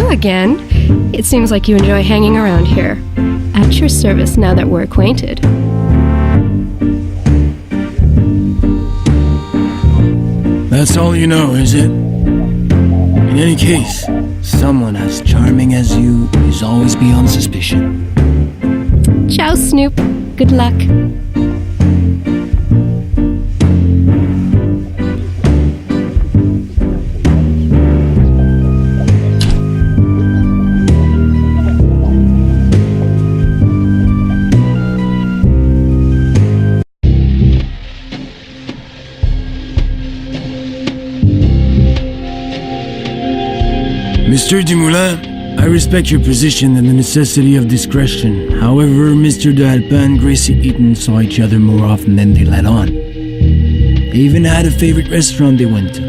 you again. It seems like you enjoy hanging around here. At your service now that we're acquainted. That's all you know, is it? In any case, someone as charming as you is always beyond suspicion. Ciao, Snoop. Good luck. Mr. Dumoulin, I respect your position and the necessity of discretion. However, Mr. de Alpin and Gracie Eaton saw each other more often than they let on. They even had a favorite restaurant they went to.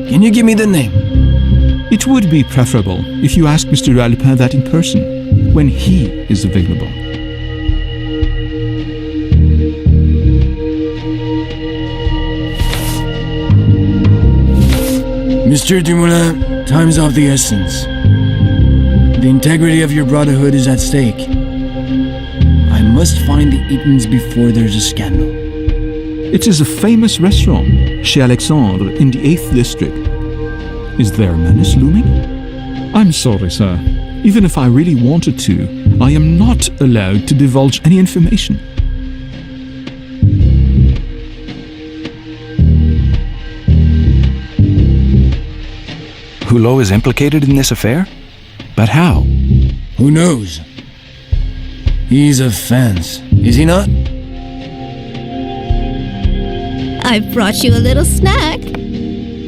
Can you give me the name? It would be preferable if you asked Mr. de Alpin that in person, when he is available. Mr. Dumoulin, time's of the essence. The integrity of your brotherhood is at stake. I must find the Eatons before there's a scandal. It is a famous restaurant, chez Alexandre, in the 8th district. Is there a menace looming? I'm sorry, sir. Even if I really wanted to, I am not allowed to divulge any information. Hulot is implicated in this affair? But how? Who knows? He's a fence, is he not? I brought you a little snack.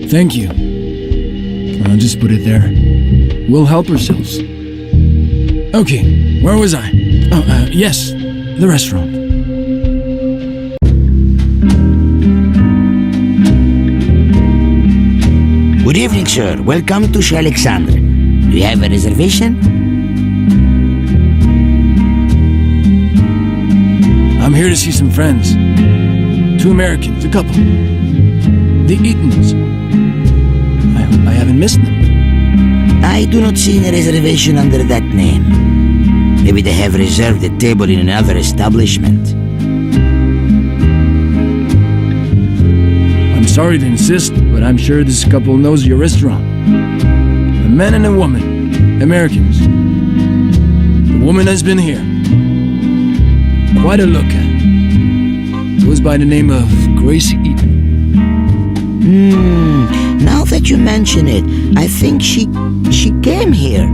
Thank you. I'll just put it there. We'll help ourselves. Okay, where was I? Yes, the restaurant. Good evening, sir. Welcome to Chez Alexandre. Do you have a reservation? I'm here to see some friends. 2 Americans, a couple. The Eatons. I hope I haven't missed them. I do not see any reservation under that name. Maybe they have reserved a table in another establishment. I'm sorry to insist, but I'm sure this couple knows your restaurant. A man and a woman, Americans. The woman has been here. Quite a looker. Goes by the name of Gracie Eaton. Now that you mention it, I think she came here.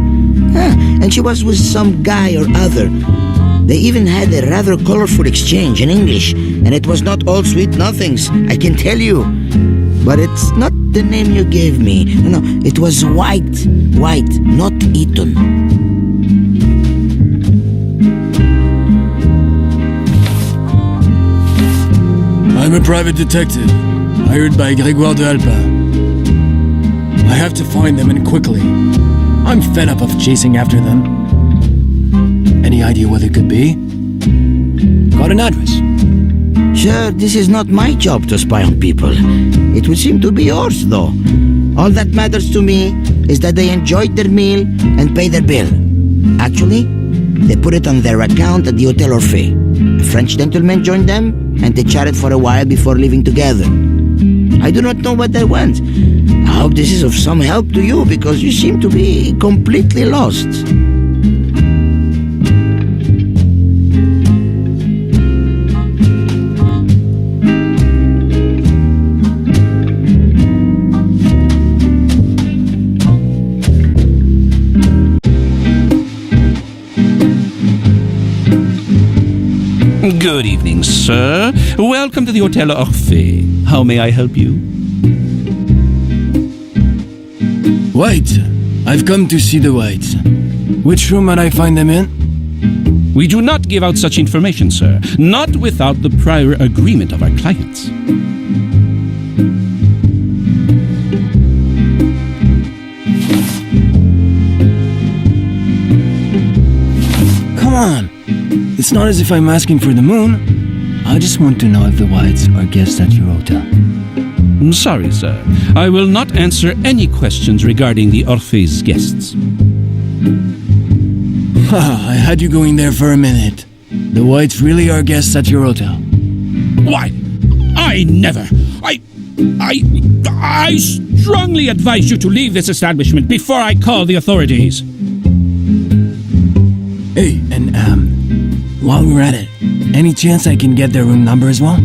And she was with some guy or other. They even had a rather colorful exchange in English, and it was not all sweet nothings, I can tell you. But it's not the name you gave me. No, it was White, not Eaton. I'm a private detective, hired by Grégoire de Alpin. I have to find them, and quickly. I'm fed up of chasing after them. Any idea what it could be? Got an address? Sir, this is not my job to spy on people. It would seem to be yours, though. All that matters to me is that they enjoyed their meal and paid their bill. Actually, they put it on their account at the Hotel Orphée. A French gentleman joined them, and they chatted for a while before leaving together. I do not know where they went. I hope this is of some help to you, because you seem to be completely lost. Good evening, sir. Welcome to the Hotel Orphée. How may I help you? White. I've come to see the Whites. Which room might I find them in? We do not give out such information, sir. Not without the prior agreement of our clients. Come on. It's not as if I'm asking for the moon. I just want to know if the Whites are guests at your hotel. Sorry, sir. I will not answer any questions regarding the Orphe's guests. I had you going there for a minute. The Whites really are guests at your hotel. Why? I never. I strongly advise you to leave this establishment before I call the authorities. Hey, and while we're at it, any chance I can get their room number as well?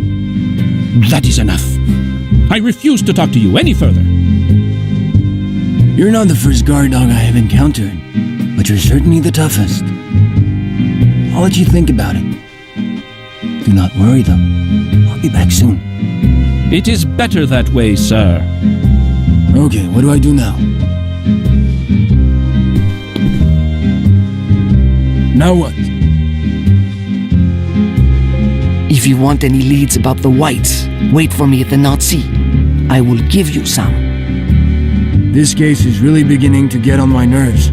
That is enough. I refuse to talk to you any further. You're not the first guard dog I have encountered, but you're certainly the toughest. I'll let you think about it. Do not worry, though. I'll be back soon. It is better that way, sir. Okay, what do I do now? Now what? If you want any leads about the Whites, wait for me at the Nazi. I will give you some. This case is really beginning to get on my nerves.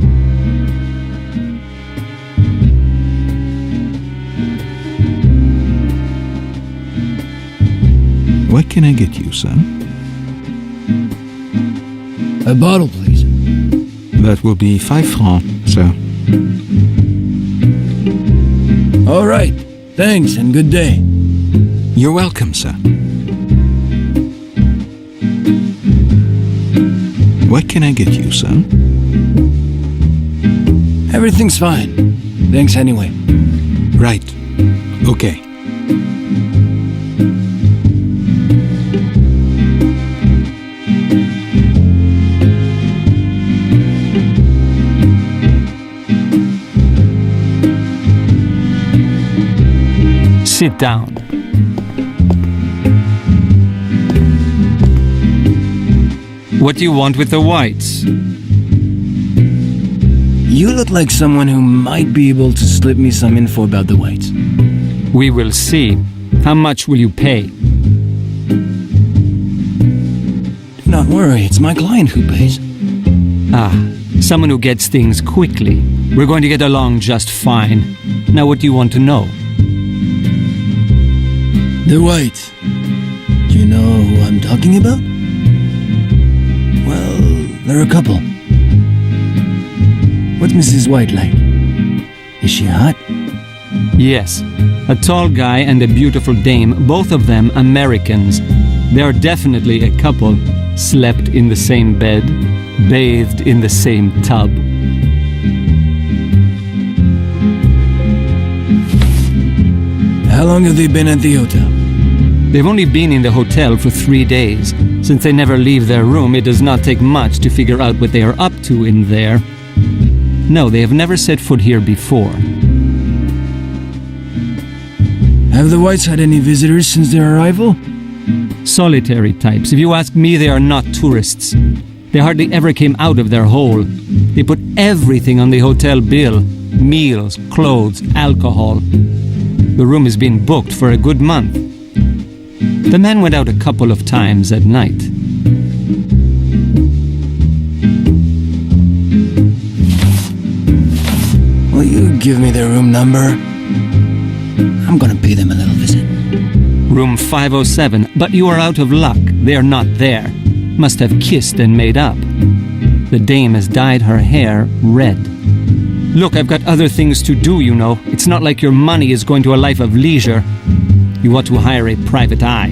What can I get you, son? A bottle, please. That will be 5 francs, sir. All right. Thanks and good day. You're welcome, sir. What can I get you, son? Everything's fine. Thanks anyway. Right. Okay. Sit down. What do you want with the Whites? You look like someone who might be able to slip me some info about the Whites. We will see. How much will you pay? Do not worry, it's my client who pays. Someone who gets things quickly. We're going to get along just fine. Now what do you want to know? The Whites. Do you know who I'm talking about? Well, there are a couple. What's Mrs. White like? Is she hot? Yes, a tall guy and a beautiful dame, both of them Americans. They are definitely a couple. Slept in the same bed, bathed in the same tub. How long have they been at the hotel? They've only been in the hotel for 3 days. Since they never leave their room, it does not take much to figure out what they are up to in there. No, they have never set foot here before. Have the Whites had any visitors since their arrival? Solitary types. If you ask me, they are not tourists. They hardly ever came out of their hole. They put everything on the hotel bill. Meals, clothes, alcohol. The room has been booked for a good month. The man went out a couple of times at night. Will you give me their room number? I'm gonna pay them a little visit. Room 507, but you are out of luck. They are not there. Must have kissed and made up. The dame has dyed her hair red. Look, I've got other things to do, you know. It's not like your money is going to a life of leisure. You ought to hire a private eye.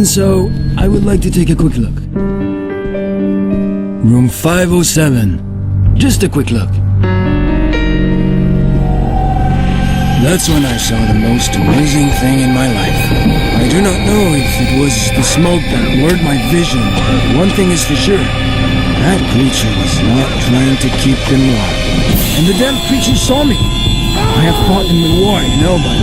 So, I would like to take a quick look. Room 507. Just a quick look. That's when I saw the most amazing thing in my life. I do not know if it was the smoke that blurred my vision, but one thing is for sure. That creature was not trying to keep them warm. And the damn creature saw me. I have fought in the war, you know, but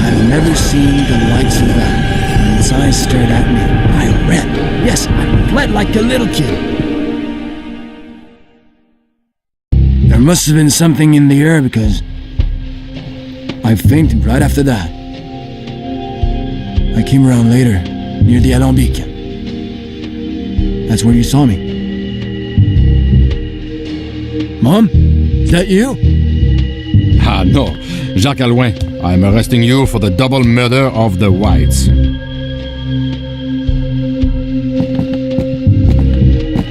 I've never seen the likes of that. When its eyes stared at me, I ran. Yes, I fled like a little kid. There must have been something in the air because I fainted right after that. I came around later, near the Alambic. That's where you saw me. Mom? Is that you? Ah, no. Jacques Alouin, I'm arresting you for the double murder of the Whites.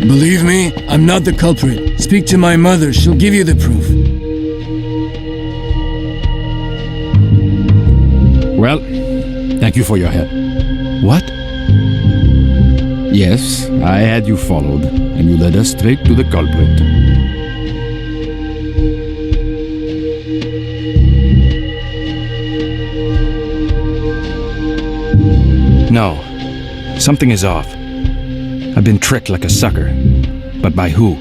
Believe me, I'm not the culprit. Speak to my mother, she'll give you the proof. Well, thank you for your help. What? Yes, I had you followed, and you led us straight to the culprit. No. Something is off. I've been tricked like a sucker. But by who?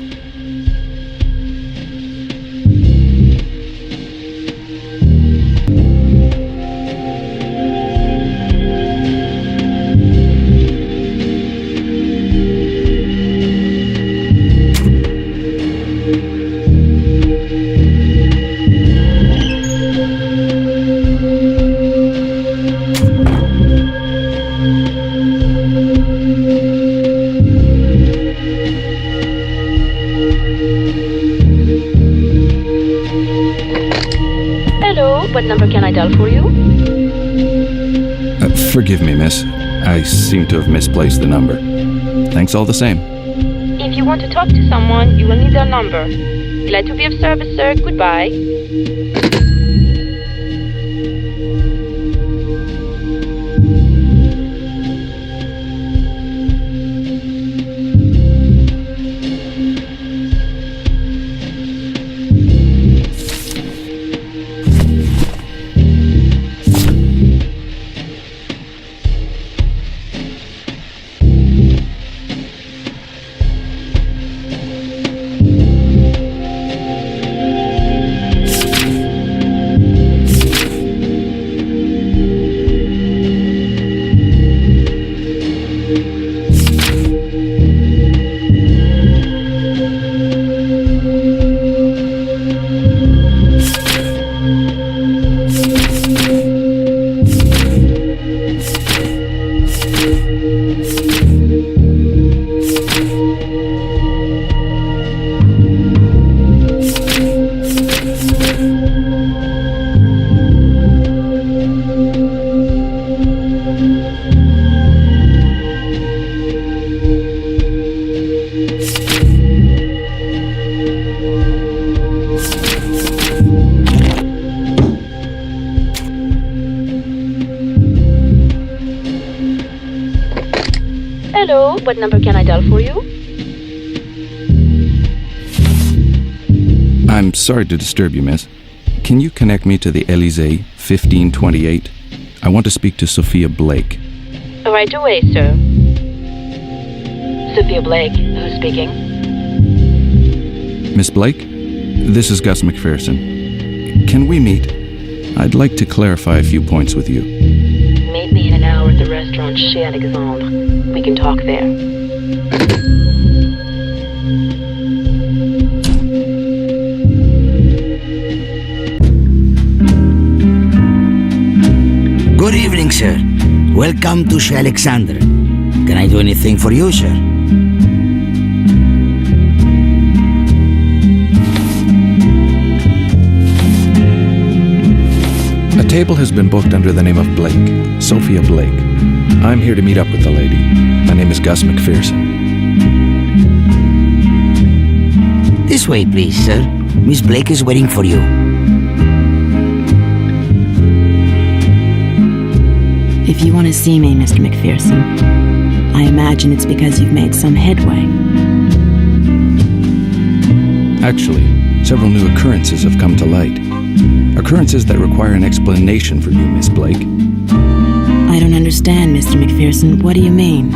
What number can I dial for you? Forgive me, miss. I seem to have misplaced the number. Thanks all the same. If you want to talk to someone, you will need their number. Glad to be of service, sir. Goodbye. Hello, what number can I dial for you? I'm sorry to disturb you, miss. Can you connect me to the Élysée 1528? I want to speak to Sophia Blake. Right away, sir. Sophia Blake, who's speaking? Miss Blake? This is Gus McPherson. Can we meet? I'd like to clarify a few points with you. Meet me in an hour at the restaurant Chez Alexandre. We can talk there. Good evening, sir. Welcome to Chez Alexandre. Can I do anything for you, sir? A table has been booked under the name of Blake, Sophia Blake. I'm here to meet up with the lady. My name is Gus McPherson. This way, please, sir. Miss Blake is waiting for you. If you want to see me, Mr. McPherson, I imagine it's because you've made some headway. Actually, several new occurrences have come to light. Occurrences that require an explanation from you, Miss Blake. I don't understand, Mr. McPherson. What do you mean?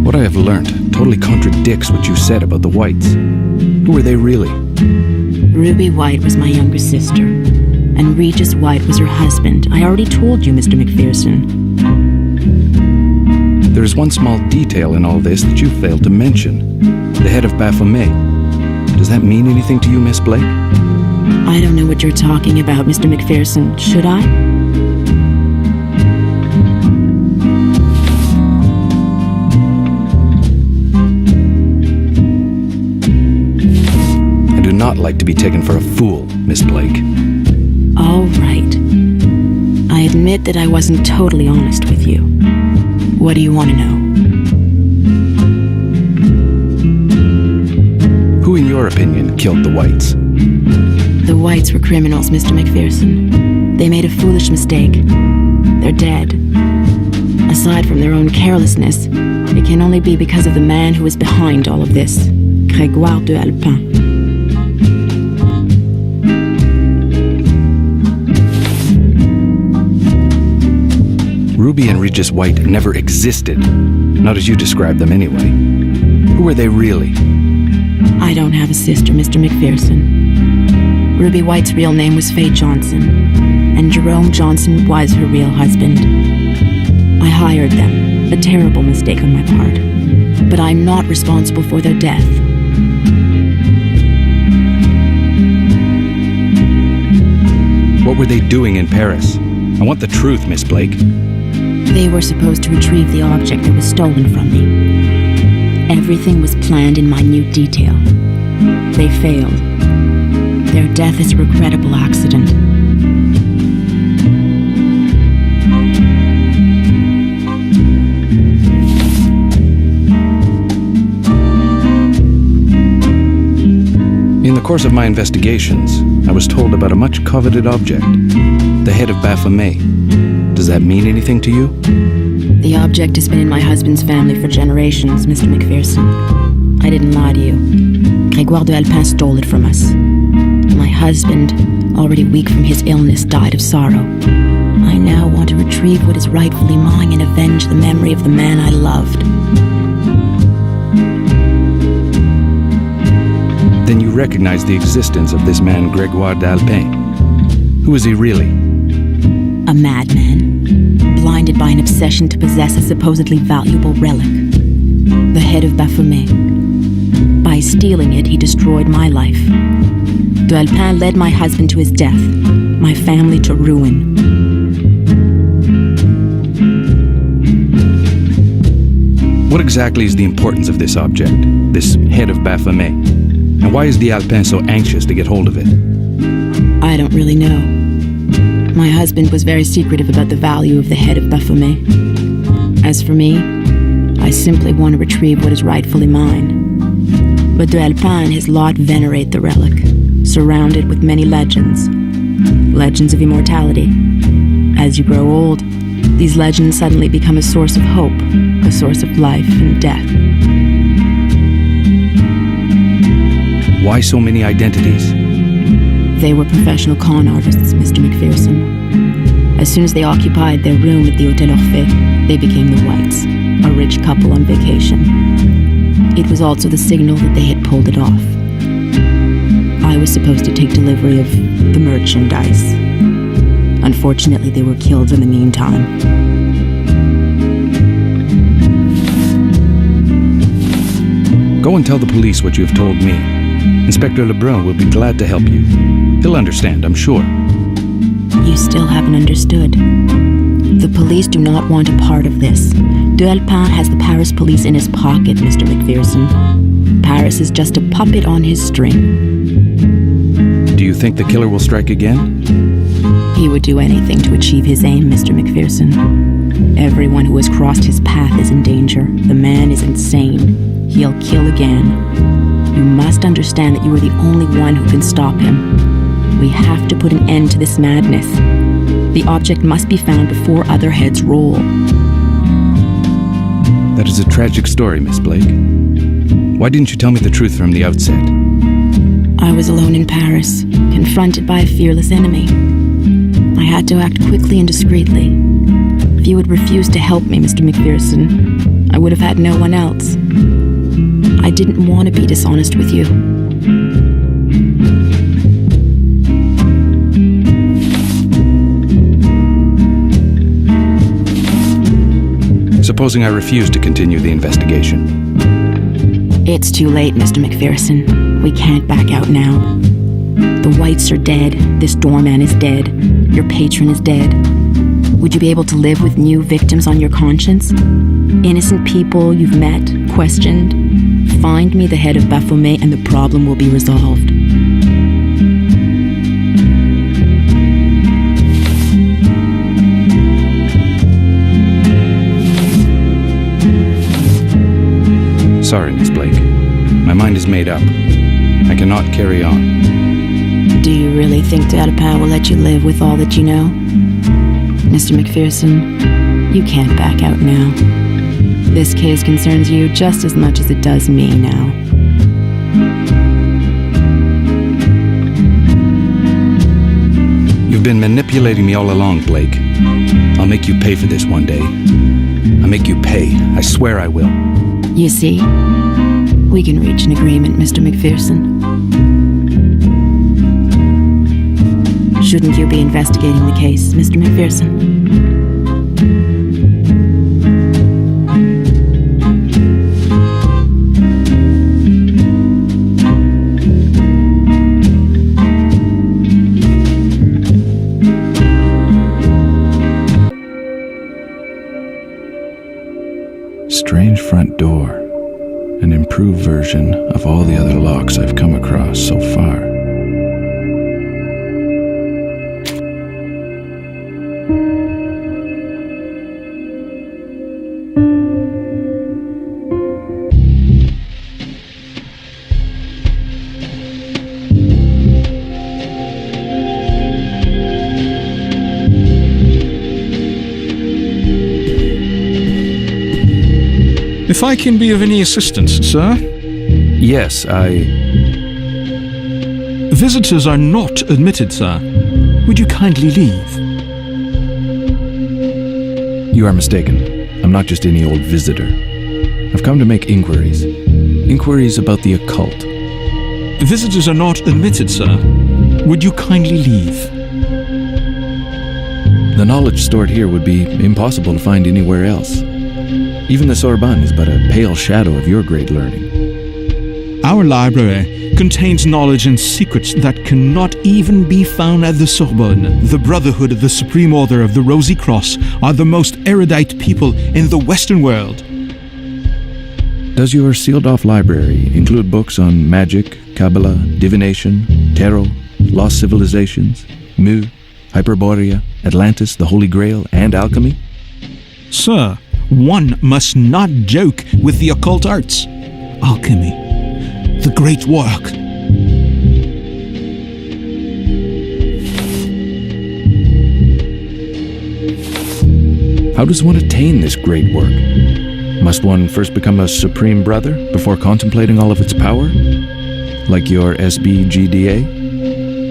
What I have learned totally contradicts what you said about the Whites. Who were they really? Ruby White was my younger sister, and Regis White was her husband. I already told you, Mr. McPherson. There is one small detail in all this that you failed to mention. The head of Baphomet. Does that mean anything to you, Miss Blake? I don't know what you're talking about, Mr. McPherson. Should I? I do not like to be taken for a fool, Miss Blake. All right. I admit that I wasn't totally honest with you. What do you want to know? Who, in your opinion, killed the Whites? The Whites were criminals, Mr. McPherson. They made a foolish mistake. They're dead. Aside from their own carelessness, it can only be because of the man who is behind all of this, Grégoire de Alpin. Ruby and Regis White never existed. Not as you described them anyway. Who were they really? I don't have a sister, Mr. McPherson. Ruby White's real name was Faye Johnson, and Jerome Johnson was her real husband. I hired them, a terrible mistake on my part, but I'm not responsible for their death. What were they doing in Paris? I want the truth, Miss Blake. They were supposed to retrieve the object that was stolen from me. Everything was planned in minute detail. They failed. Their death is a regrettable accident. In the course of my investigations, I was told about a much coveted object, the head of Baphomet. Does that mean anything to you? The object has been in my husband's family for generations, Mr. McPherson. I didn't lie to you. Grégoire de Alpin stole it from us. My husband, already weak from his illness, died of sorrow. I now want to retrieve what is rightfully mine and avenge the memory of the man I loved. Then you recognize the existence of this man, Grégoire d'Alpin. Who is he really? A madman, blinded by an obsession to possess a supposedly valuable relic. The head of Baphomet. By stealing it, he destroyed my life. De Alpin led my husband to his death, my family to ruin. What exactly is the importance of this object, this head of Baphomet? And why is de Alpin so anxious to get hold of it? I don't really know. My husband was very secretive about the value of the head of Baphomet. As for me, I simply want to retrieve what is rightfully mine. But de Alpin and his lot venerate the relic, surrounded with many legends. Legends of immortality. As you grow old, these legends suddenly become a source of hope, a source of life and death. Why so many identities? They were professional con artists, Mr. McPherson. As soon as they occupied their room at the Hotel Orphée, they became the Whites, a rich couple on vacation. It was also the signal that they had pulled it off. I was supposed to take delivery of the merchandise. Unfortunately, they were killed in the meantime. Go and tell the police what you have told me. Inspector Lebrun will be glad to help you. He'll understand, I'm sure. You still haven't understood. The police do not want a part of this. De Alpin has the Paris police in his pocket, Mr. McPherson. Paris is just a puppet on his string. Do you think the killer will strike again? He would do anything to achieve his aim, Mr. McPherson. Everyone who has crossed his path is in danger. The man is insane. He'll kill again. You must understand that you are the only one who can stop him. We have to put an end to this madness. The object must be found before other heads roll. That is a tragic story, Miss Blake. Why didn't you tell me the truth from the outset? I was alone in Paris, confronted by a fearless enemy. I had to act quickly and discreetly. If you had refused to help me, Mr. McPherson, I would have had no one else. I didn't want to be dishonest with you. Supposing I refuse to continue the investigation? It's too late, Mr. McPherson. We can't back out now. The Whites are dead. This doorman is dead. Your patron is dead. Would you be able to live with new victims on your conscience? Innocent people you've met, questioned? Find me the head of Baphomet and the problem will be resolved. Sorry, Miss Blake. My mind is made up. I cannot carry on. Do you really think Delapin will let you live with all that you know? Mr. McPherson, you can't back out now. This case concerns you just as much as it does me now. You've been manipulating me all along, Blake. I'll make you pay for this one day. I'll make you pay. I swear I will. You see, we can reach an agreement, Mr. McPherson. Shouldn't you be investigating the case, Mr. McPherson? Strange front door. An improved version of all the other locks I've come across so far. If I can be of any assistance, sir? Yes, Visitors are not admitted, sir. Would you kindly leave? You are mistaken. I'm not just any old visitor. I've come to make inquiries. Inquiries about the occult. Visitors are not admitted, sir. Would you kindly leave? The knowledge stored here would be impossible to find anywhere else. Even the Sorbonne is but a pale shadow of your great learning. Our library contains knowledge and secrets that cannot even be found at the Sorbonne. The Brotherhood of the Supreme Order of the Rosy Cross are the most erudite people in the Western world. Does your sealed-off library include books on magic, Kabbalah, divination, tarot, lost civilizations, Mu, Hyperborea, Atlantis, the Holy Grail, and alchemy? Sir, one must not joke with the occult arts. Alchemy, the great work. How does one attain this great work? Must one first become a Supreme Brother before contemplating all of its power? Like your SBGDA?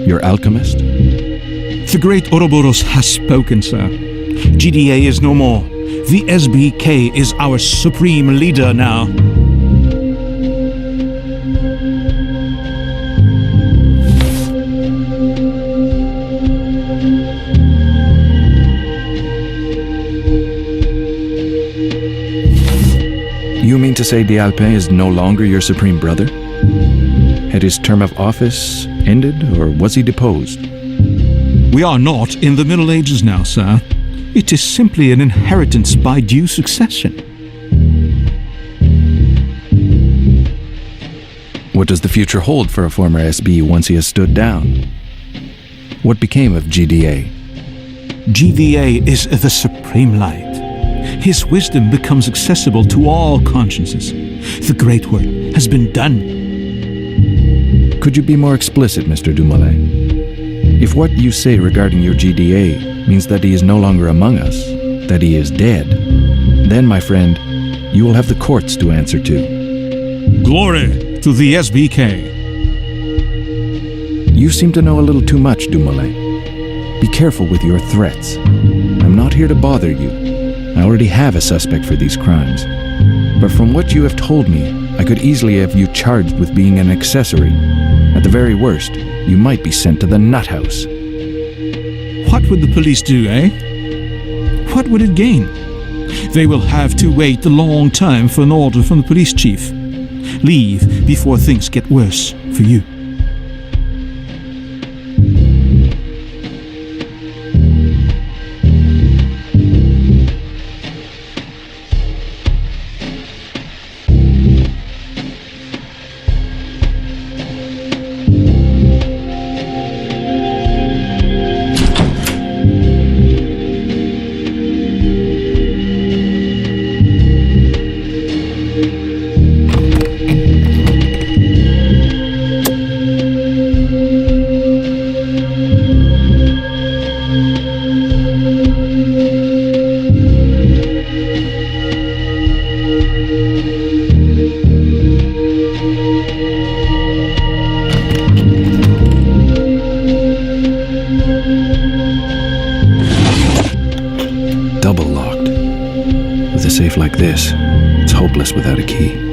Your alchemist? The great Ouroboros has spoken, sir. GDA is no more. The SBK is our supreme leader now. You mean to say D'Alpin is no longer your Supreme Brother? Had his term of office ended, or was he deposed? We are not in the Middle Ages now, sir. It is simply an inheritance by due succession. What does the future hold for a former SB once he has stood down? What became of GDA? GDA is the supreme light. His wisdom becomes accessible to all consciences. The great work has been done. Could you be more explicit, Mr. Dumoulin? If what you say regarding your GDA means that he is no longer among us, that he is dead, then, my friend, you will have the courts to answer to. Glory to the SBK. You seem to know a little too much, Dumoulin. Be careful with your threats. I'm not here to bother you. I already have a suspect for these crimes. But from what you have told me, I could easily have you charged with being an accessory. At the very worst, you might be sent to the nut house. What would the police do, eh? What would it gain? They will have to wait a long time for an order from the police chief. Leave before things get worse for you. Double locked. With a safe like this, it's hopeless without a key.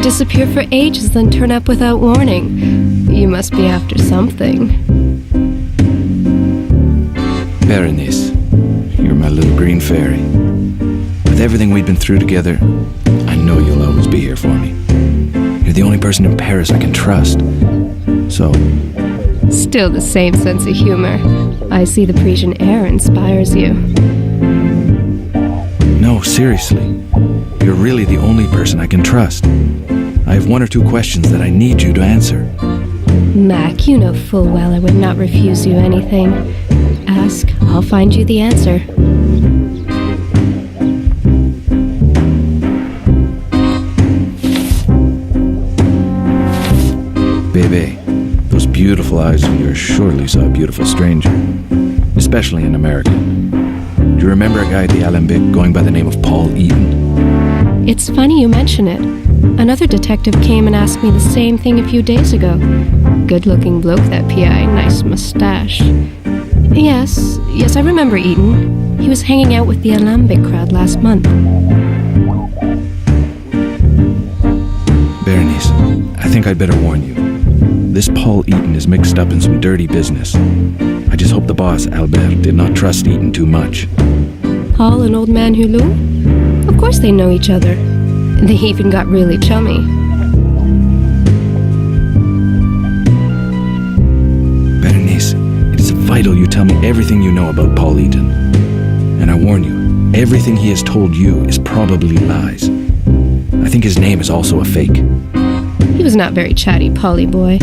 Disappear for ages, then turn up without warning. You must be after something. Berenice, you're my little green fairy. With everything we've been through together, I know you'll always be here for me. You're the only person in Paris I can trust. So... Still the same sense of humor. I see the Parisian air inspires you. No, seriously. You're really the only person I can trust. I have one or two questions that I need you to answer. Mac, you know full well I would not refuse you anything. Ask, I'll find you the answer. Bébé, those beautiful eyes of yours surely saw a beautiful stranger, especially in America. Do you remember a guy at the Alembic going by the name of Paul Eaton? It's funny you mention it. Another detective came and asked me the same thing a few days ago. Good-looking bloke, that PI. Nice mustache. Yes, I remember Eaton. He was hanging out with the Alembic crowd last month. Berenice, I think I'd better warn you. This Paul Eaton is mixed up in some dirty business. I just hope the boss, Albert, did not trust Eaton too much. Paul and old man Hulot? Of course they know each other. They even got really chummy. Berenice, it is vital you tell me everything you know about Paul Eaton. And I warn you, everything he has told you is probably lies. I think his name is also a fake. He was not very chatty, Polly boy.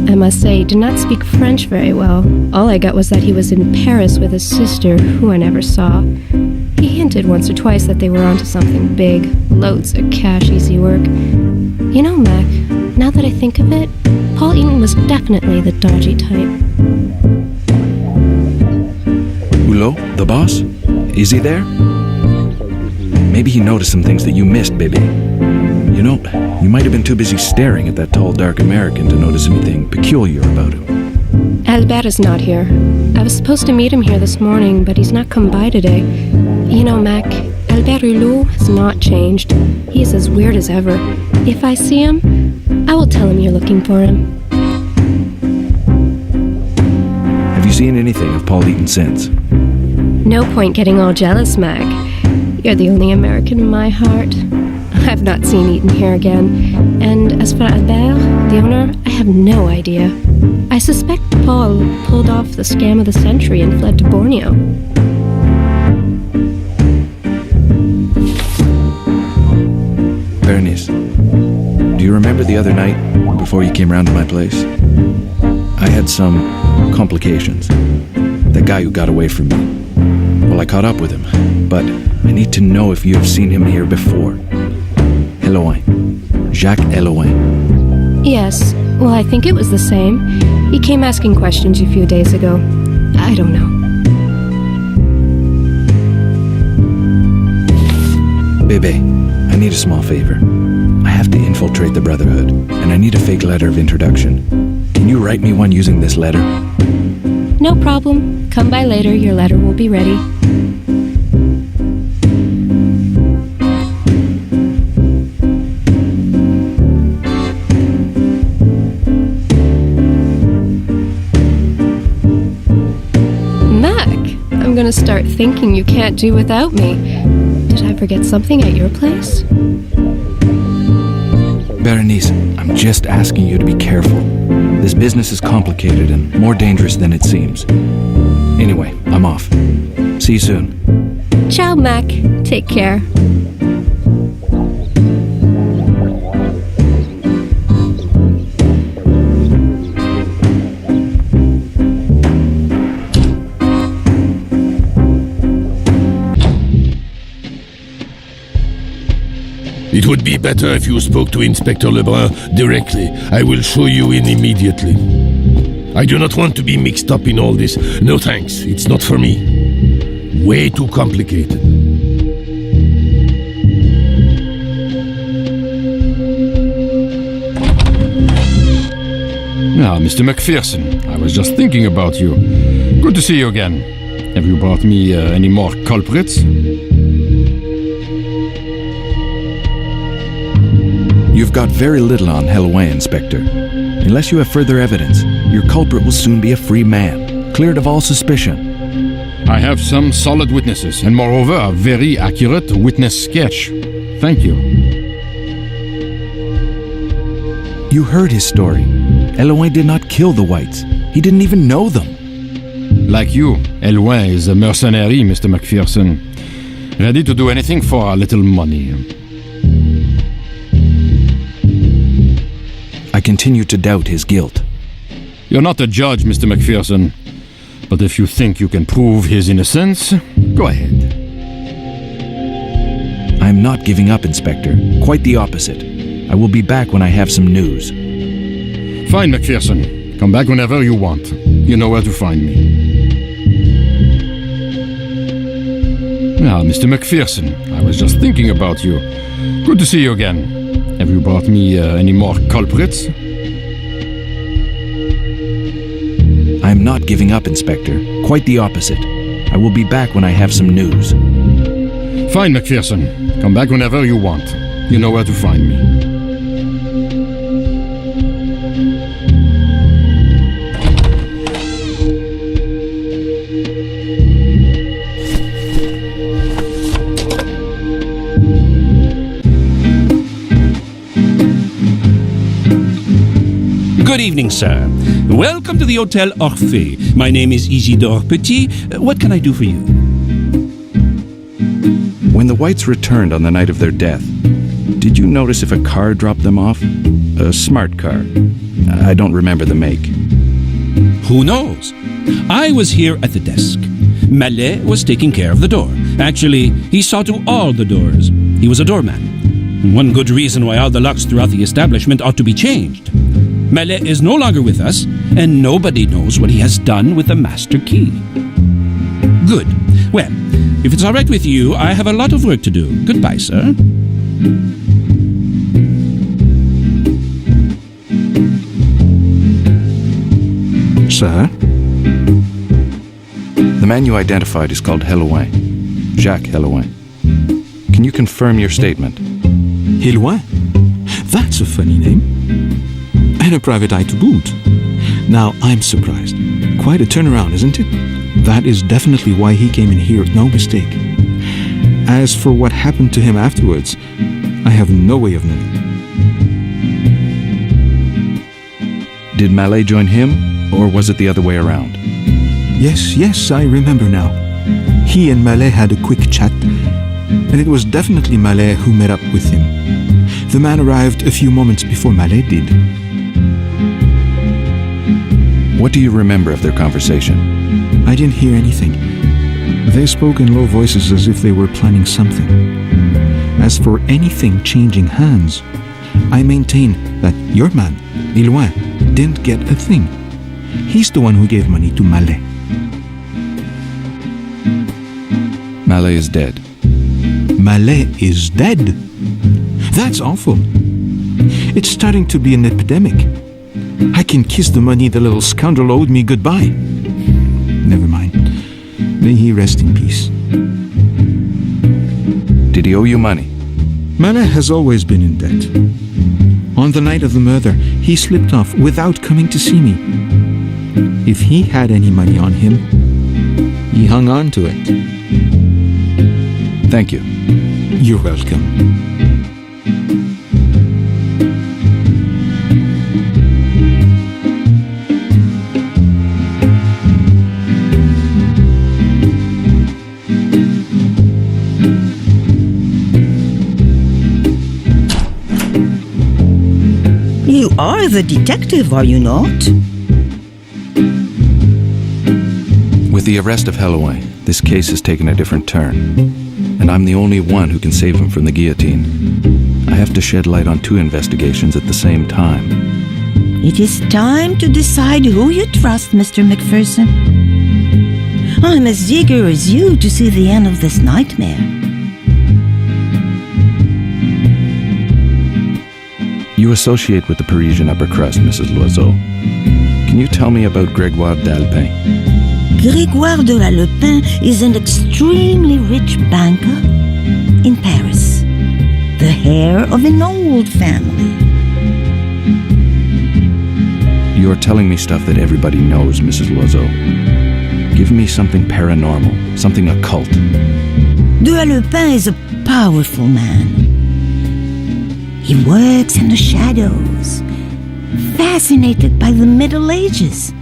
I must say, he did not speak French very well. All I got was that he was in Paris with his sister, who I never saw. He hinted once or twice that they were onto something big. Loads of cash, easy work. You know, Mac, now that I think of it, Paul Eaton was definitely the dodgy type. Hulot, the boss? Is he there? Maybe he noticed some things that you missed, baby. You know, you might have been too busy staring at that tall, dark American to notice anything peculiar about him. Albert is not here. I was supposed to meet him here this morning, but he's not come by today. You know, Mac, Albert Hulot has not changed. He is as weird as ever. If I see him, I will tell him you're looking for him. Have you seen anything of Paul Eaton since? No point getting all jealous, Mac. You're the only American in my heart. I've not seen Eaton here again. And as for Albert, the owner, I have no idea. I suspect Paul pulled off the scam of the century and fled to Borneo. Berenice, do you remember the other night before you came round to my place? I had some complications. The guy who got away from me. Well, I caught up with him, but I need to know if you have seen him here before. Eloin. Jacques Eloin. Yes, well, I think it was the same. He came asking questions a few days ago. I don't know. Bebe, I need a small favor. I have to infiltrate the Brotherhood, and I need a fake letter of introduction. Can you write me one using this letter? No problem. Come by later, your letter will be ready. I'm gonna start thinking you can't do without me. Did I forget something at your place? Berenice, I'm just asking you to be careful. This business is complicated and more dangerous than it seems. Anyway, I'm off. See you soon. Ciao, Mac. Take care. It would be better if you spoke to Inspector Lebrun directly. I will show you in immediately. I do not want to be mixed up in all this. No thanks, it's not for me. Way too complicated. Mr. McPherson, I was just thinking about you. Good to see you again. Have you brought me any more culprits? You've got very little on Eloin, Inspector. Unless you have further evidence, your culprit will soon be a free man, cleared of all suspicion. I have some solid witnesses, and moreover, a very accurate witness sketch. Thank you. You heard his story. Eloin did not kill the whites. He didn't even know them. Like you, Eloin is a mercenary, Mr. McPherson. Ready to do anything for a little money. I continue to doubt his guilt. You're not a judge, Mr. McPherson. But if you think you can prove his innocence, go ahead. I'm not giving up, Inspector. Quite the opposite. I will be back when I have some news. Fine, McPherson. Come back whenever you want. You know where to find me. Ah, Mr. McPherson, I was just thinking about you. Good to see you again. Have you brought me any more culprits? I'm not giving up, Inspector. Quite the opposite. I will be back when I have some news. Fine, McPherson. Come back whenever you want. You know where to find me. Good evening, sir. Welcome to the Hotel Orphée. My name is Isidore Petit. What can I do for you? When the Whites returned on the night of their death, did you notice if a car dropped them off? A smart car. I don't remember the make. Who knows? I was here at the desk. Mallet was taking care of the door. Actually, he saw to all the doors. He was a doorman. One good reason why all the locks throughout the establishment ought to be changed. Mallet is no longer with us, and nobody knows what he has done with the master key. Good. Well, if it's all right with you, I have a lot of work to do. Goodbye, sir. Sir? The man you identified is called Helouin. Jacques Helouin. Can you confirm your statement? Helouin? That's a funny name. And a private eye to boot. Now, I'm surprised. Quite a turnaround, isn't it? That is definitely why he came in here, no mistake. As for what happened to him afterwards, I have no way of knowing. Did Mallet join him, or was it the other way around? Yes, I remember now. He and Mallet had a quick chat, and it was definitely Mallet who met up with him. The man arrived a few moments before Mallet did. What do you remember of their conversation? I didn't hear anything. They spoke in low voices as if they were planning something. As for anything changing hands, I maintain that your man, Helouin, didn't get a thing. He's the one who gave money to Mallet. Mallet is dead. Mallet is dead? That's awful. It's starting to be an epidemic. I can kiss the money the little scoundrel owed me goodbye. Never mind. May he rest in peace. Did he owe you money? Mallet has always been in debt. On the night of the murder, he slipped off without coming to see me. If he had any money on him, he hung on to it. Thank you. You're welcome. You are the detective, are you not? With the arrest of Helouin, this case has taken a different turn, and I'm the only one who can save him from the guillotine. I have to shed light on two investigations at the same time. It is time to decide who you trust, Mr. McPherson. I'm as eager as you to see the end of this nightmare. You associate with the Parisian upper crust, Mrs. Loiseau. Can you tell me about Grégoire d'Alpin? Grégoire de la Lepin is an extremely rich banker in Paris, the heir of an old family. You're telling me stuff that everybody knows, Mrs. Loiseau. Give me something paranormal, something occult. De la Lepin is a powerful man. He works in the shadows, fascinated by the Middle Ages.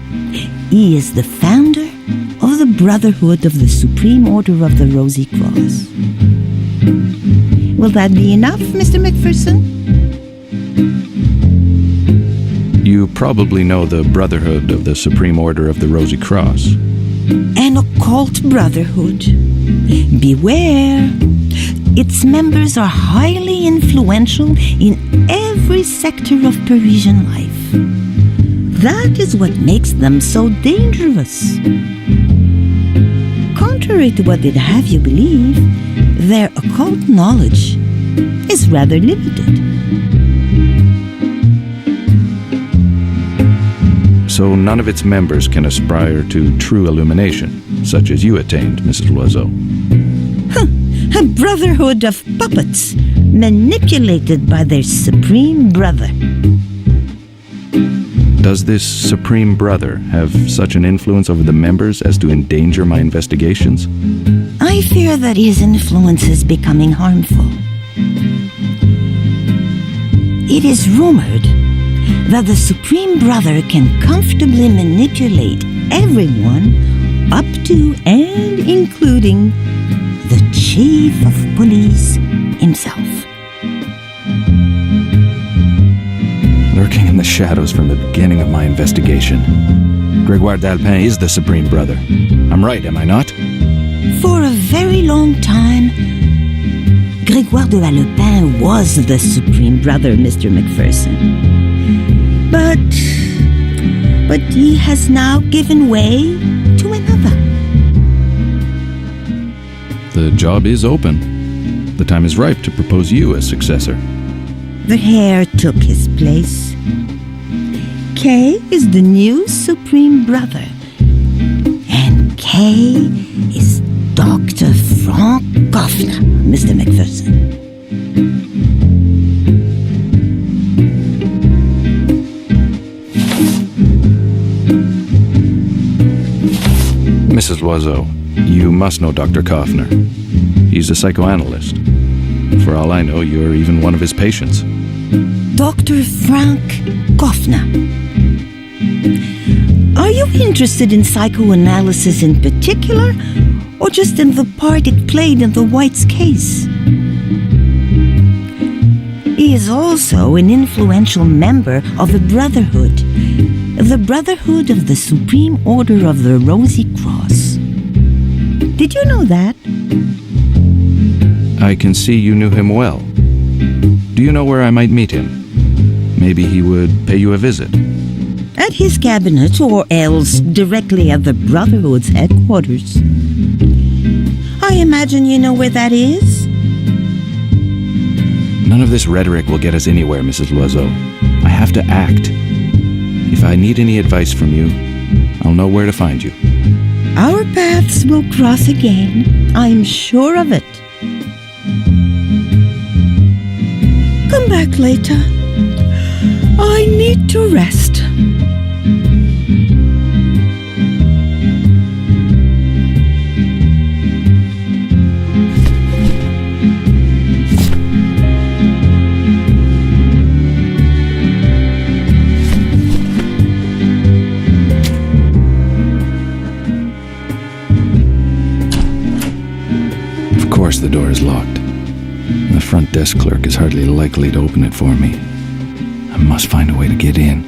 He is the founder of the Brotherhood of the Supreme Order of the Rosy Cross. Will that be enough, Mr. McPherson? You probably know the Brotherhood of the Supreme Order of the Rosy Cross. An occult brotherhood. Beware. Its members are highly influential in every sector of Parisian life. That is what makes them so dangerous. Contrary to what they'd have you believe, their occult knowledge is rather limited. So none of its members can aspire to true illumination, such as you attained, Mrs. Loiseau. A brotherhood of puppets, manipulated by their supreme brother. Does this supreme brother have such an influence over the members as to endanger my investigations? I fear that his influence is becoming harmful. It is rumored that the supreme brother can comfortably manipulate everyone up to and including the chief of police himself. Lurking in the shadows from the beginning of my investigation, Grégoire d'Alpin is the supreme brother. I'm right, am I not? For a very long time, Grégoire de Alpin was the supreme brother, Mr. Macpherson. But he has now given way to another. The job is open. The time is ripe to propose you as successor. The hare took his place. Kay is the new supreme brother. And Kay is Dr. Frank Goffner, Mr. Macpherson. Mrs. Loiseau, you must know Dr. Koffner. He's a psychoanalyst. For all I know, you're even one of his patients. Dr. Frank Goffner. Are you interested in psychoanalysis in particular, or just in the part it played in the White's case? He is also an influential member of the Brotherhood of the Supreme Order of the Rosy Cross. Did you know that? I can see you knew him well. Do you know where I might meet him? Maybe he would pay you a visit. At his cabinet, or else directly at the Brotherhood's headquarters. I imagine you know where that is? None of this rhetoric will get us anywhere, Mrs. Loiseau. I have to act. If I need any advice from you, I'll know where to find you. Our paths will cross again. I'm sure of it. Come back later. I need to rest. Of course the door is locked. The front desk clerk is hardly likely to open it for me. I must find a way to get in.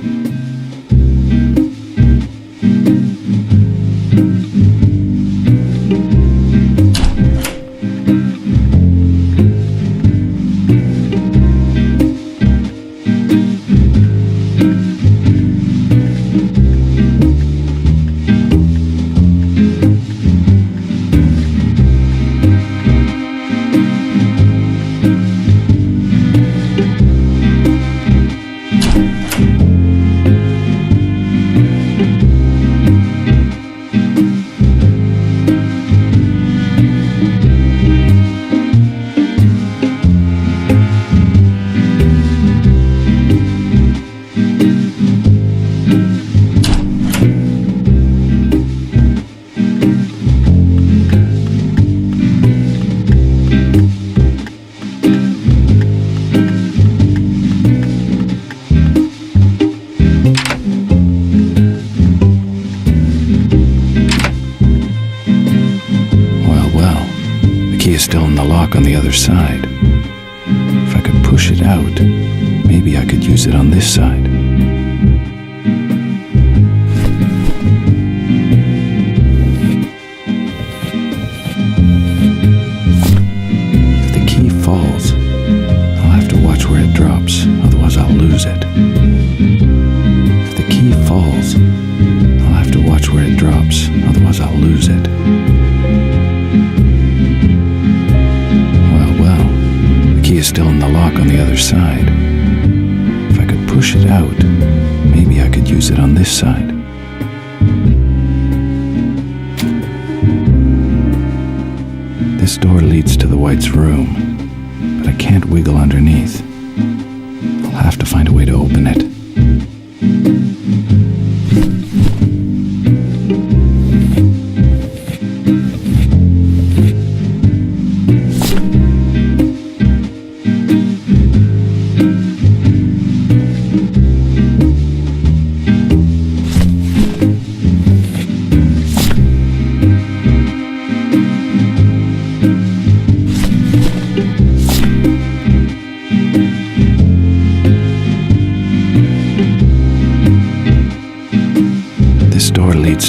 On the other side. If I could push it out, maybe I could use it on this side. If the key falls, I'll have to watch where it drops, otherwise I'll lose it. If the key falls, the other side. If I could push it out, maybe I could use it on this side. This door leads to the White's room, but I can't wiggle underneath. I'll have to find a way to open it.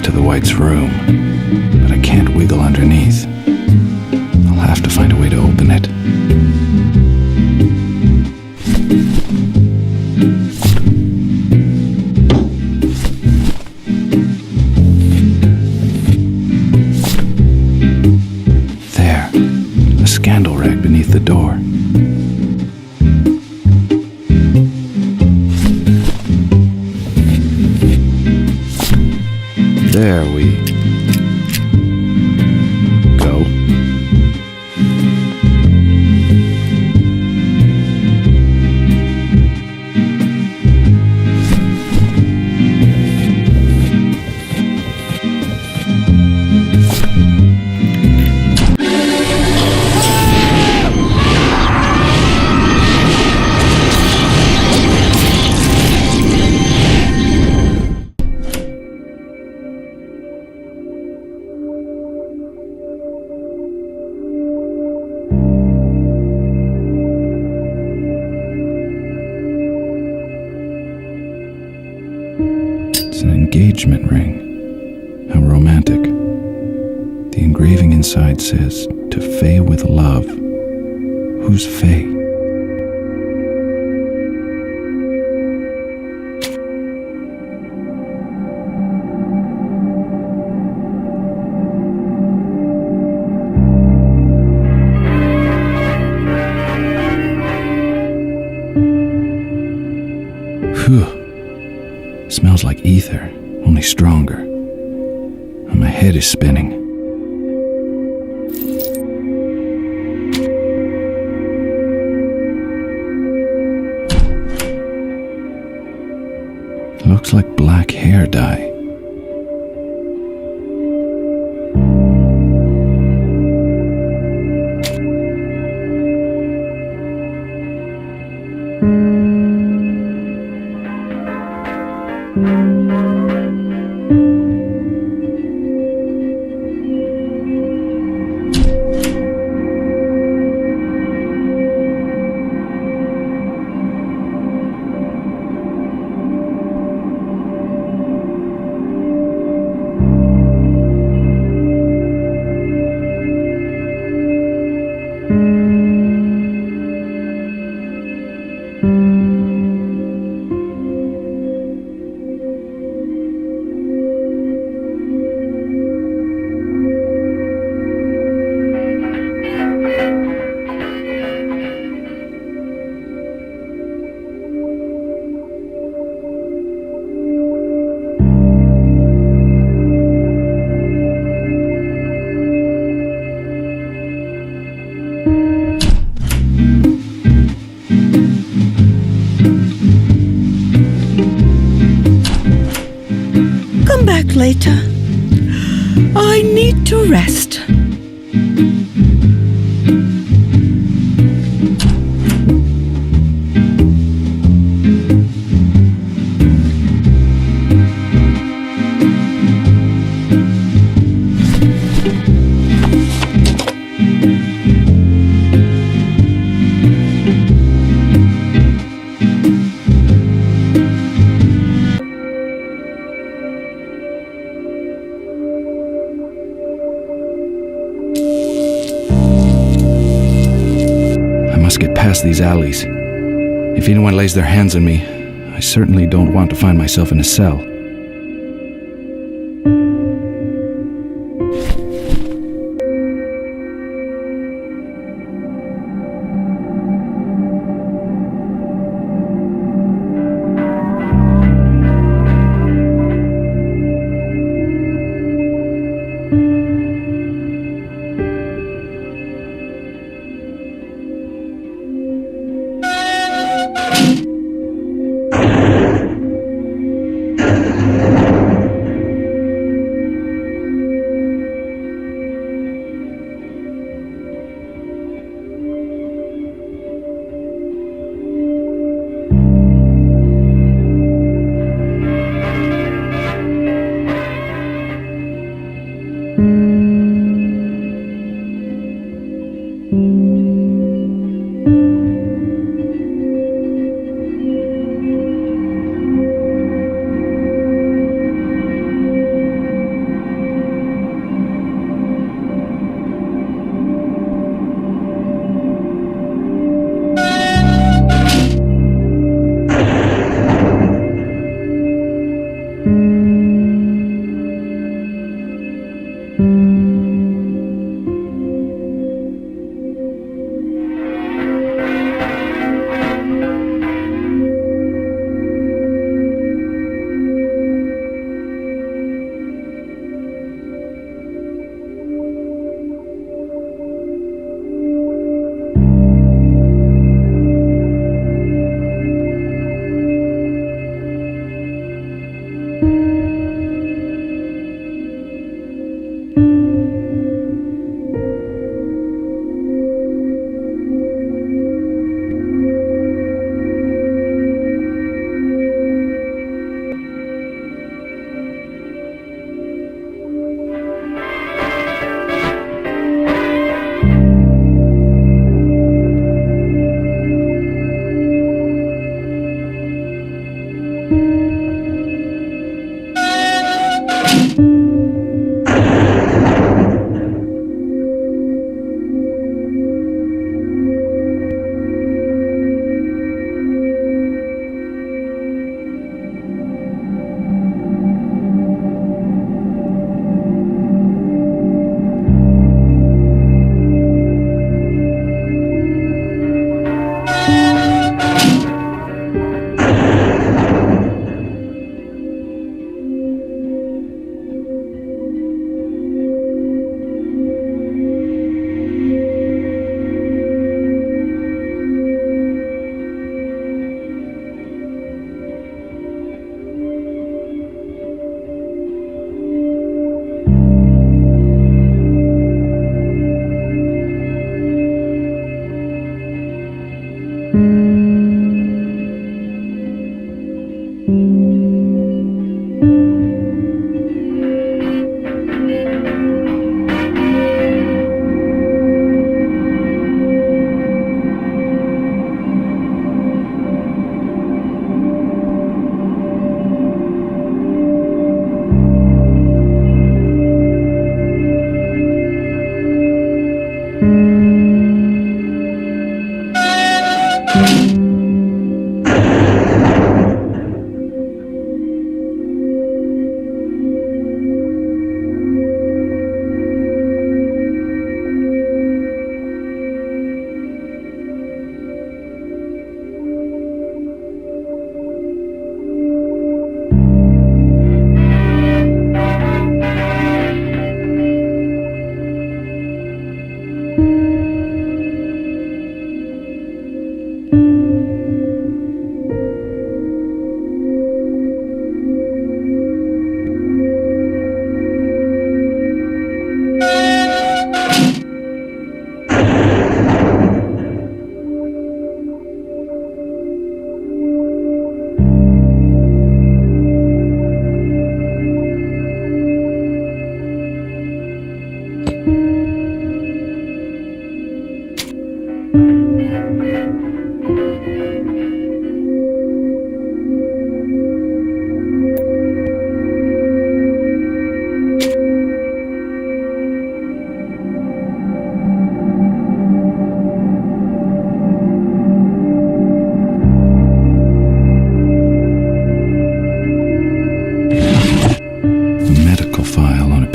To the White's room, but I can't wiggle underneath. I'll have to find a way to open it. There, a scandal rag beneath the door. There we go. It's an engagement ring. How romantic. The engraving inside says, "To Faye with love." Who's Faye? Phew. Smells like ether, only stronger. And my head is spinning. Looks like black hair dye. Later. I need to rest. Get past these alleys. If anyone lays their hands on me, I certainly don't want to find myself in a cell.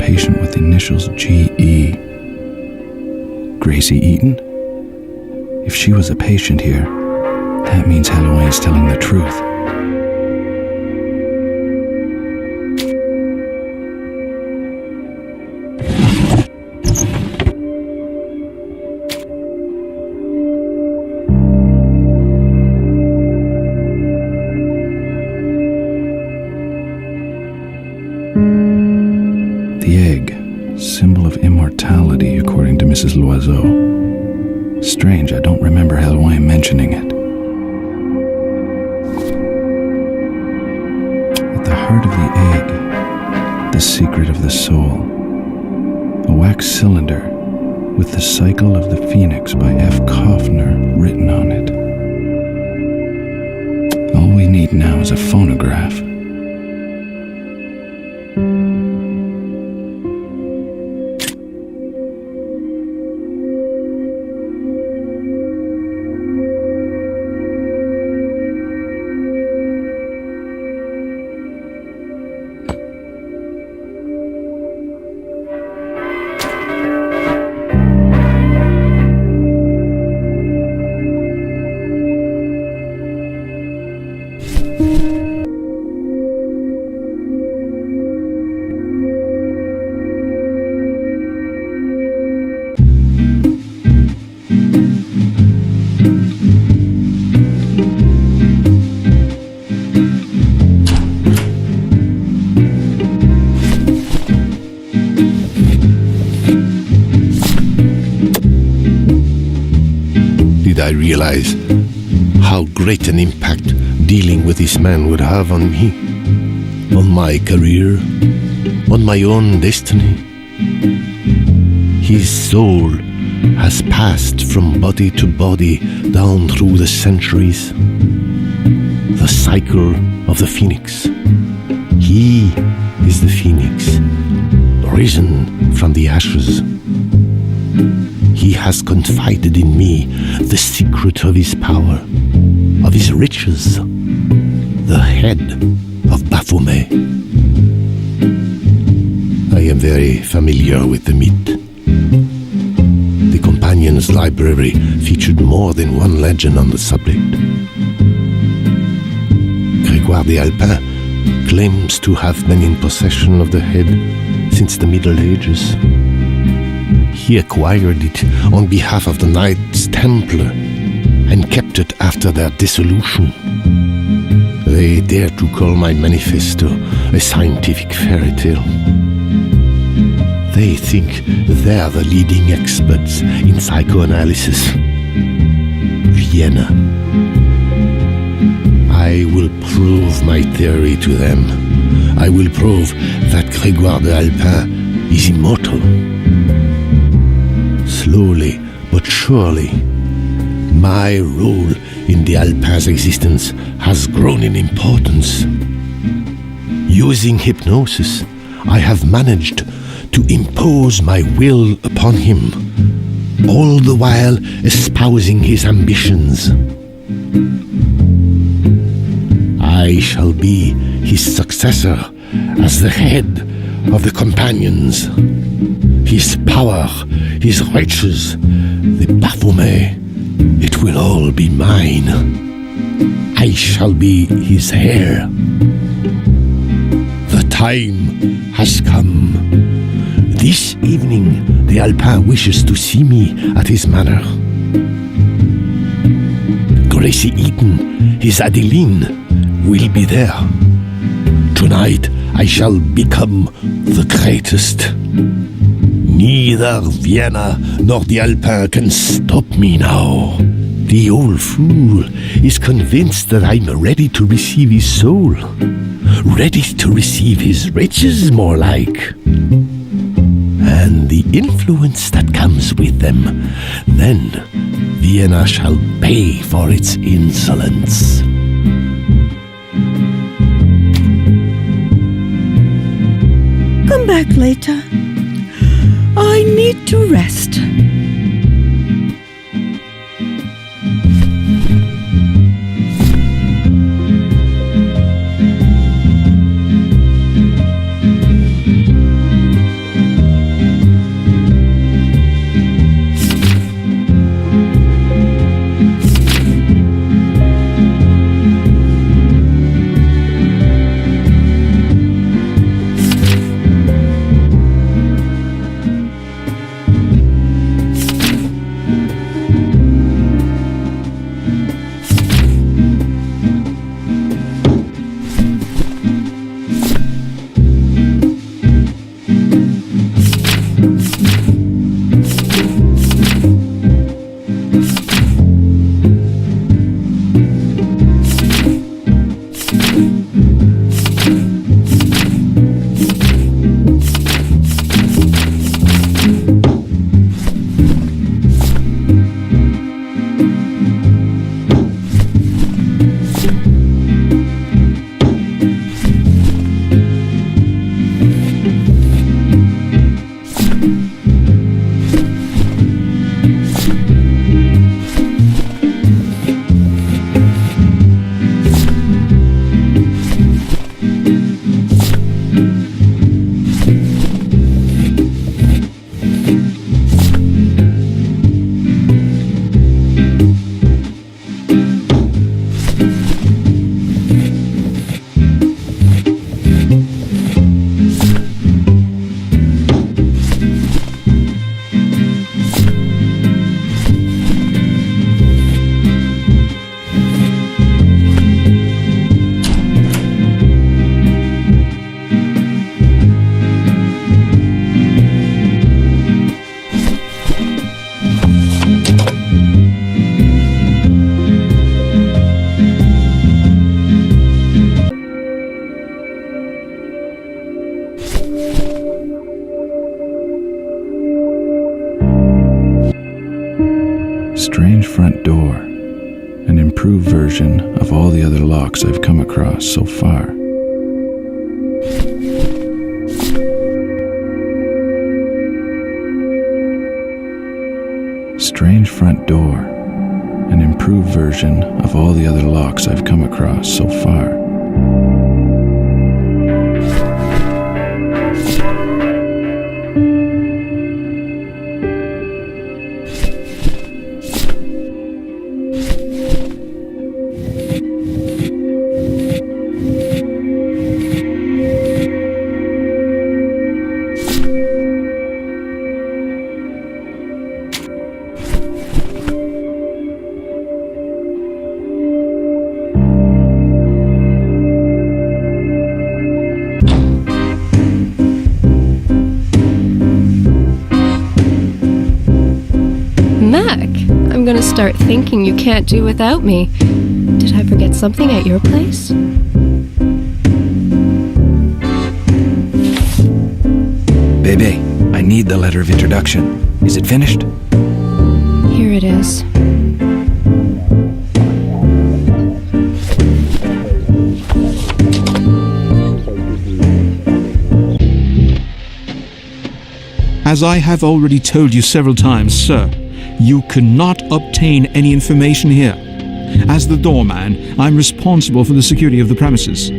patient with initials G.E. Gracie Eaton? If she was a patient here, that means Halloween's telling the truth. The egg, symbol of immortality, according to Mrs. Loiseau. Strange, I don't remember Halloween mentioning it. At the heart of the egg, the secret of the soul. A wax cylinder with the cycle of the phoenix by F. Kaufner written on it. All we need now is a phonograph. I realize how great an impact dealing with this man would have on me, on my career, on my own destiny. His soul has passed from body to body down through the centuries. The cycle of the phoenix. He is the phoenix, risen from the ashes. He has confided in me the secret of his power, of his riches, the head of Baphomet. I am very familiar with the myth. The Companion's library featured more than one legend on the subject. Grégoire d'Alpin claims to have been in possession of the head since the Middle Ages. He acquired it on behalf of the Knights Templar and kept it after their dissolution. They dare to call my manifesto a scientific fairy tale. They think they're the leading experts in psychoanalysis. Vienna. I will prove my theory to them. I will prove that Grégoire d'Alpin is immortal. Slowly but surely, my role in the Alpin's existence has grown in importance. Using hypnosis, I have managed to impose my will upon him, all the while espousing his ambitions. I shall be his successor as the head of the Companions. His power, his riches, the Baphomet, it will all be mine. I shall be his heir. The time has come. This evening, the Alpin wishes to see me at his manor. Gracie Eaton, his Adeline, will be there. Tonight, I shall become the greatest. Neither Vienna nor the Alpin can stop me now. The old fool is convinced that I'm ready to receive his soul. Ready to receive his riches, more like. And the influence that comes with them. Then Vienna shall pay for its insolence. Come back later. I need to rest. Strange front door. An improved version of all the other locks I've come across so far. Strange front door. An improved version of all the other locks I've come across so far. I'm gonna start thinking you can't do without me. Did I forget something at your place? Bebe, I need the letter of introduction. Is it finished? Here it is. As I have already told you several times, sir, you cannot obtain any information here. As the doorman, I'm responsible for the security of the premises.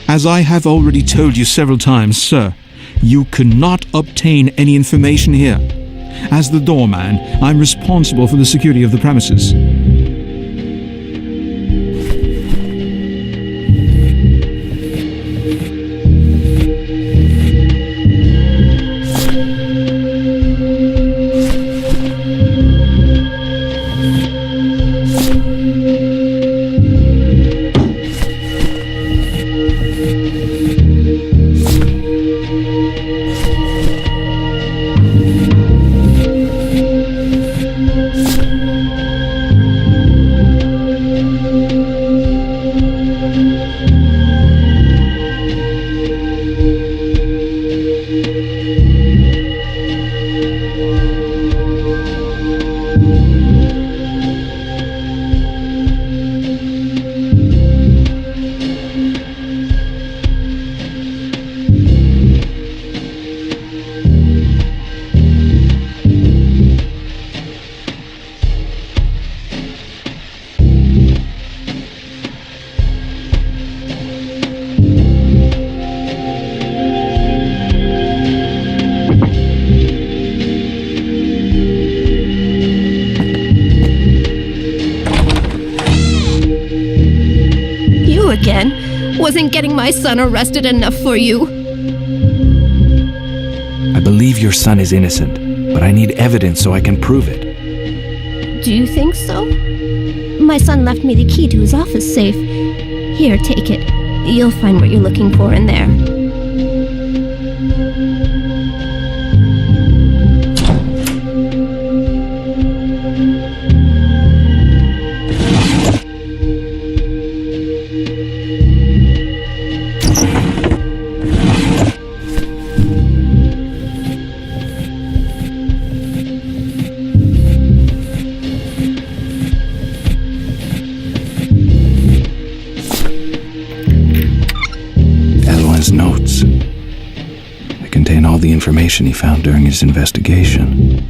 As I have already told you several times, sir, you cannot obtain any information here. As the doorman, I'm responsible for the security of the premises. Again? Wasn't getting my son arrested enough for you? I believe your son is innocent, but I need evidence so I can prove it. Do you think so? My son left me the key to his office safe. Here, take it. You'll find what you're looking for in there. Notes. They contain all the information he found during his investigation.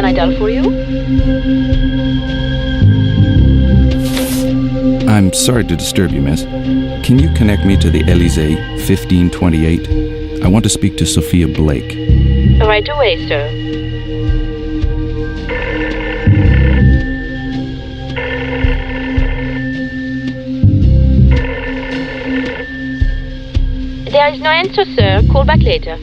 Can I dial for you? I'm sorry to disturb you, miss. Can you connect me to the Elysee 1528? I want to speak to Sophia Blake. Right away, sir. There is no answer, sir. Call back later.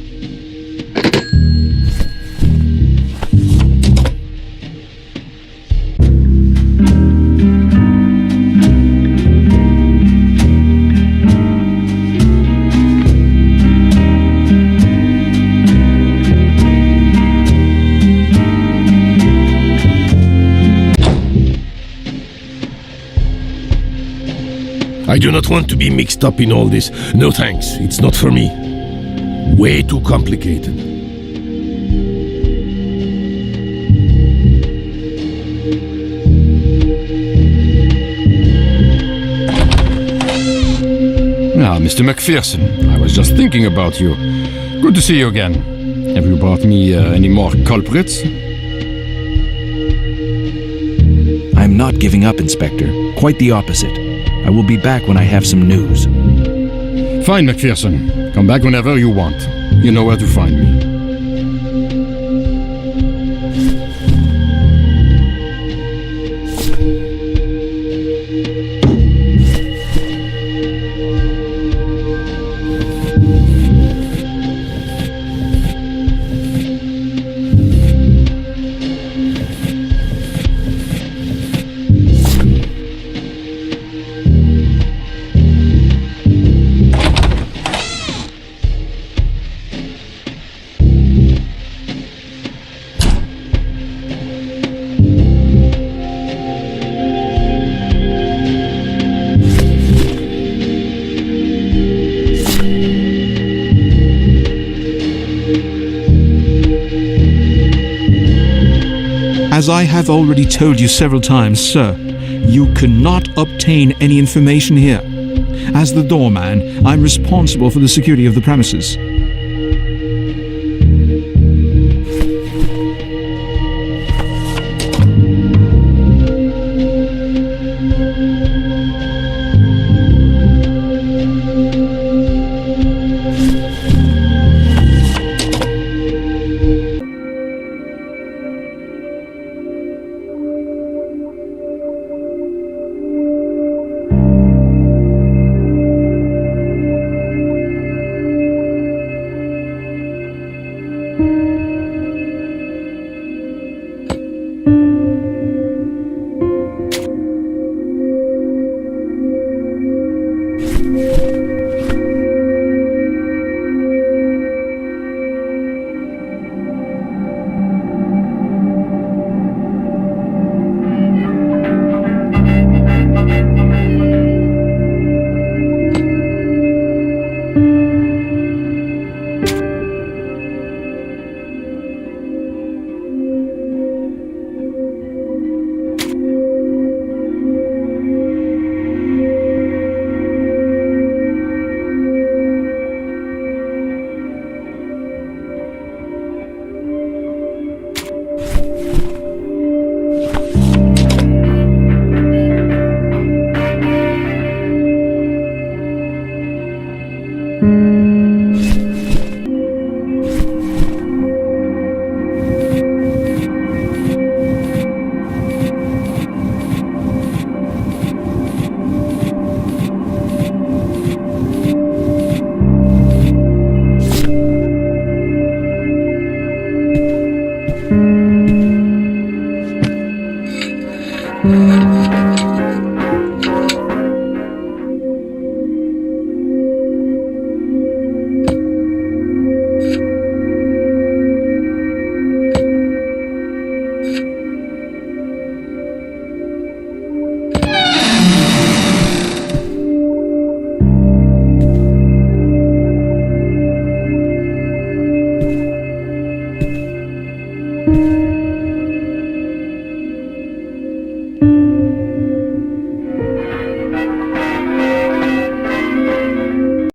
I do not want to be mixed up in all this. No thanks, it's not for me. Way too complicated. Ah, Mr. Macpherson, I was just thinking about you. Good to see you again. Have you brought me any more culprits? I'm not giving up, Inspector. Quite the opposite. I will be back when I have some news. Fine, Macpherson. Come back whenever you want. You know where to find me. As I have already told you several times, sir, you cannot obtain any information here. As the doorman, I'm responsible for the security of the premises.